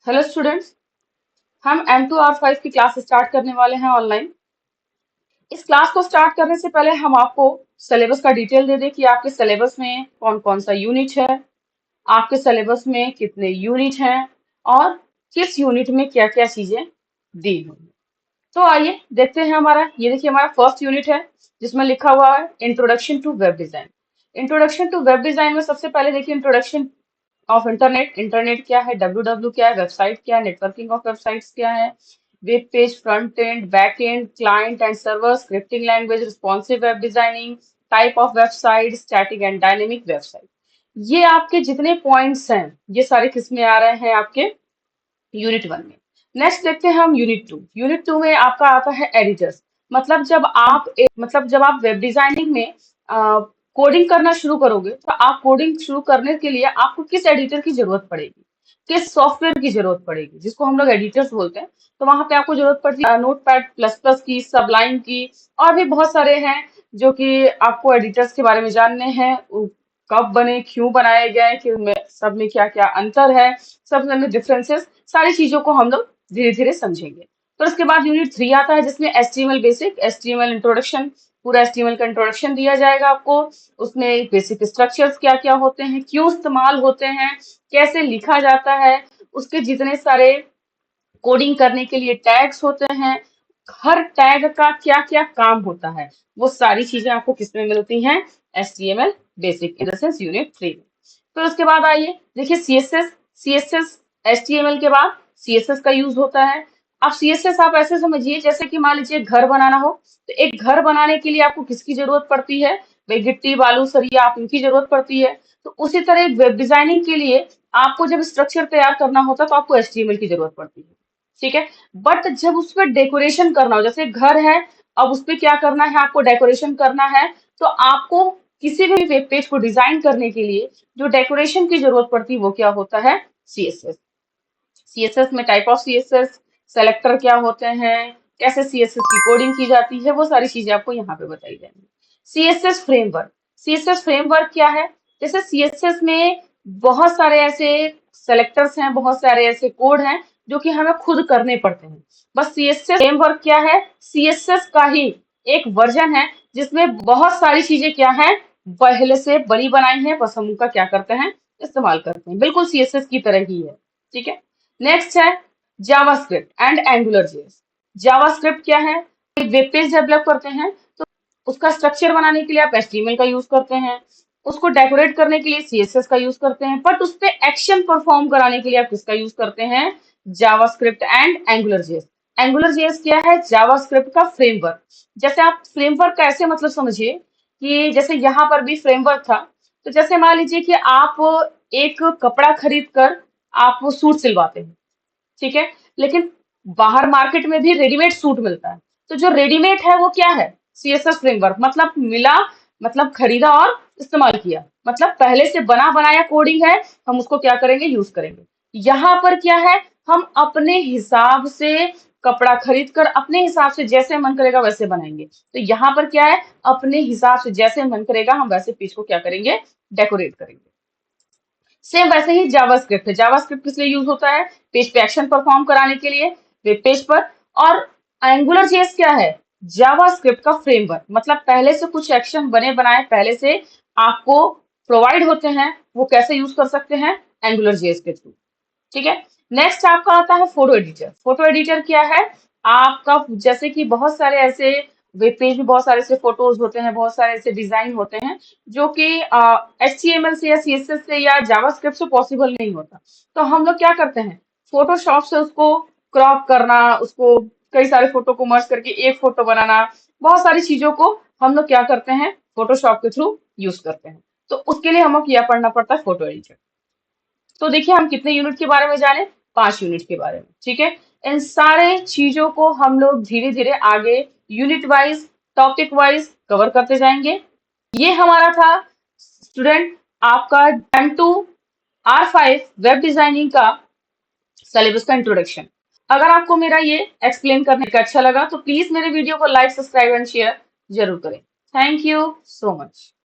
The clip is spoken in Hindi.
Hello students. हम M2R5 की क्लास स्टार्ट करने वाले हैं ऑनलाइन। इस क्लास को स्टार्ट करने से पहले हम आपको सिलेबस का डिटेल दे दें कि आपके सिलेबस में कौन कौन सा यूनिट है, आपके सिलेबस में कितने यूनिट हैं और किस यूनिट में क्या क्या चीजें दी हुई हैं। तो आइए देखते हैं। ये देखिए हमारा फर्स्ट यूनिट है जिसमें लिखा हुआ है introduction to web design. Introduction to web design में सबसे पहले देखिए इंट्रोडक्शन ऑफ इंटरनेट। इंटरनेट क्या है, डब्ल्यू क्या है, वेबसाइट क्या है, नेटवर्किंग ऑफ वेबसाइट्स क्या है, web page, front end, back and, client and server, scripting language, responsive web designing, type of website, static and dynamic website. ये आपके जितने पॉइंट्स हैं ये सारे किस में आ रहे हैं, आपके यूनिट 1 में। नेक्स्ट देखते हैं हम यूनिट 2। यूनिट 2 में आपका आता है एडिटर्स। मतलब जब आप वेब डिजाइनिंग में कोडिंग करना शुरू करोगे तो आप कोडिंग शुरू करने के लिए आपको किस एडिटर की जरूरत पड़ेगी, किस सॉफ्टवेयर की जरूरत पड़ेगी, जिसको हम लोग एडिटर्स बोलते हैं। तो वहां पे आपको जरूरत पड़ती है नोटपैड प्लस प्लस की, सबलाइन की, और भी बहुत सारे हैं जो कि आपको एडिटर्स के बारे में जानने हैं। कब बने, क्यों बनाए गए, कि उनमें सब में क्या क्या अंतर है, सब में डिफरेंसेस, सारी चीजों को हम लोग धीरे धीरे समझेंगे। तो उसके बाद यूनिट 3 आता है जिसमें HTML बेसिक, HTML इंट्रोडक्शन, पूरा HTML का इंट्रोडक्शन दिया जाएगा आपको। उसमें बेसिक स्ट्रक्चर्स क्या क्या होते हैं, क्यों इस्तेमाल होते हैं, कैसे लिखा जाता है, उसके जितने सारे कोडिंग करने के लिए टैग्स होते हैं, हर टैग का क्या क्या काम होता है, वो सारी चीजें आपको किसमें मिलती हैं, HTML basic in the sense unit 3 में। फिर उसके बाद आइए देखिए CSS। HTML के बाद CSS का यूज होता है। अब CSS आप ऐसे समझिए जैसे कि मान लीजिए घर बनाना हो, तो एक घर बनाने के लिए आपको किसकी जरूरत पड़ती है, भाई गिट्टी बालू सरिया, आप इनकी जरूरत पड़ती है। तो उसी तरह एक वेब डिजाइनिंग के लिए आपको जब स्ट्रक्चर तैयार करना होता है तो आपको HTML की जरूरत पड़ती है। ठीक है। बट जब उस पर डेकोरेशन करना हो, जैसे घर है, अब उस पर क्या करना है, आपको डेकोरेशन करना है, तो आपको किसी भी वेब पेज को डिजाइन करने के लिए जो डेकोरेशन की जरूरत पड़ती है वो क्या होता है, सीएसएस। सीएसएस में टाइप ऑफ सीएसएस, सेलेक्टर क्या होते हैं, कैसे सीएसएस की कोडिंग की जाती है, वो सारी चीजें आपको यहाँ पे बताई जाएंगी। CSS framework. सीएसएस फ्रेमवर्क क्या है, जैसे सीएसएस में बहुत सारे ऐसे सेलेक्टर्स हैं, बहुत सारे ऐसे कोड हैं जो कि हमें खुद करने पड़ते हैं। बस सीएसएस फ्रेमवर्क क्या है, सीएसएस का ही एक वर्जन है जिसमें बहुत सारी चीजें क्या है, पहले से बनी बनाई है, बस हम उनका क्या करते हैं, इस्तेमाल करते हैं। बिल्कुल सीएसएस की तरह ही है। ठीक है। नेक्स्ट है JavaScript and angular JS. JavaScript क्या है, एक वेब पेज डेवलप करते हैं तो उसका स्ट्रक्चर बनाने के लिए आप HTML का यूज करते हैं, उसको डेकोरेट करने के लिए CSS का यूज करते हैं, बट उस पे एक्शन परफॉर्म कराने के लिए आप किसका यूज करते हैं, JavaScript and angular JS. Angular JS क्या है, जावास्क्रिप्ट का फ्रेमवर्क। जैसे आप फ्रेमवर्क का ऐसे मतलब समझिए कि जैसे यहाँ पर भी फ्रेमवर्क था, तो जैसे मान लीजिए कि आप एक कपड़ा खरीद कर आप वो सूट सिलवाते हैं, ठीक है, लेकिन बाहर मार्केट में भी रेडीमेड सूट मिलता है। तो जो रेडीमेड है वो क्या है, CSS फ्रेमवर्क। मतलब मिला, मतलब खरीदा और इस्तेमाल किया, मतलब पहले से बना बनाया कोडिंग है, हम उसको क्या करेंगे, यूज करेंगे। यहाँ पर क्या है, हम अपने हिसाब से कपड़ा खरीद कर अपने हिसाब से जैसे मन करेगा वैसे बनाएंगे। तो यहाँ पर क्या है, अपने हिसाब से जैसे मन करेगा हम वैसे पेज को क्या करेंगे, डेकोरेट करेंगे। सेम वैसे ही जावास्क्रिप्ट है। जावास्क्रिप्ट किस लिए यूज होता है, पेज पे एक्शन परफॉर्म कराने के लिए, वेब पेज पर। और एंगुलर जेएस क्या है, जावास्क्रिप्ट का फ्रेमवर्क। मतलब पहले से कुछ एक्शन बने बनाए पहले से आपको प्रोवाइड होते हैं, वो कैसे यूज कर सकते हैं, एंगुलर जेएस के थ्रू। ठीक है। नेक्स्ट आपका आता है फोटो एडिटर। फोटो एडिटर क्या है, आपका जैसे कि बहुत सारे ऐसे वेब पेज में बहुत सारे ऐसे फोटोज होते हैं, बहुत सारे ऐसे डिजाइन होते हैं जो कि HTML से या CSS से या जावास्क्रिप्ट से पॉसिबल नहीं होता। तो हम लोग क्या करते हैं, फोटोशॉप से उसको क्रॉप करना, उसको कई सारे फोटो को मर्ज करके एक फोटो बनाना, बहुत सारी चीजों को हम लोग क्या करते हैं, फोटोशॉप के थ्रू यूज करते हैं। तो उसके लिए हमें क्या पढ़ना पड़ता है, फोटो एडिटर। तो देखिए हम कितने यूनिट के बारे में जाने, 5 यूनिट के बारे में। ठीक है। इन सारे चीजों को हम लोग धीरे धीरे आगे unit wise, topic wise cover करते जाएंगे। ये हमारा था स्टूडेंट आपका M2R5 वेब डिजाइनिंग का सिलेबस का इंट्रोडक्शन। अगर आपको मेरा ये एक्सप्लेन करने का अच्छा लगा तो प्लीज मेरे वीडियो को लाइक, सब्सक्राइब एंड शेयर जरूर करें। Thank you so much.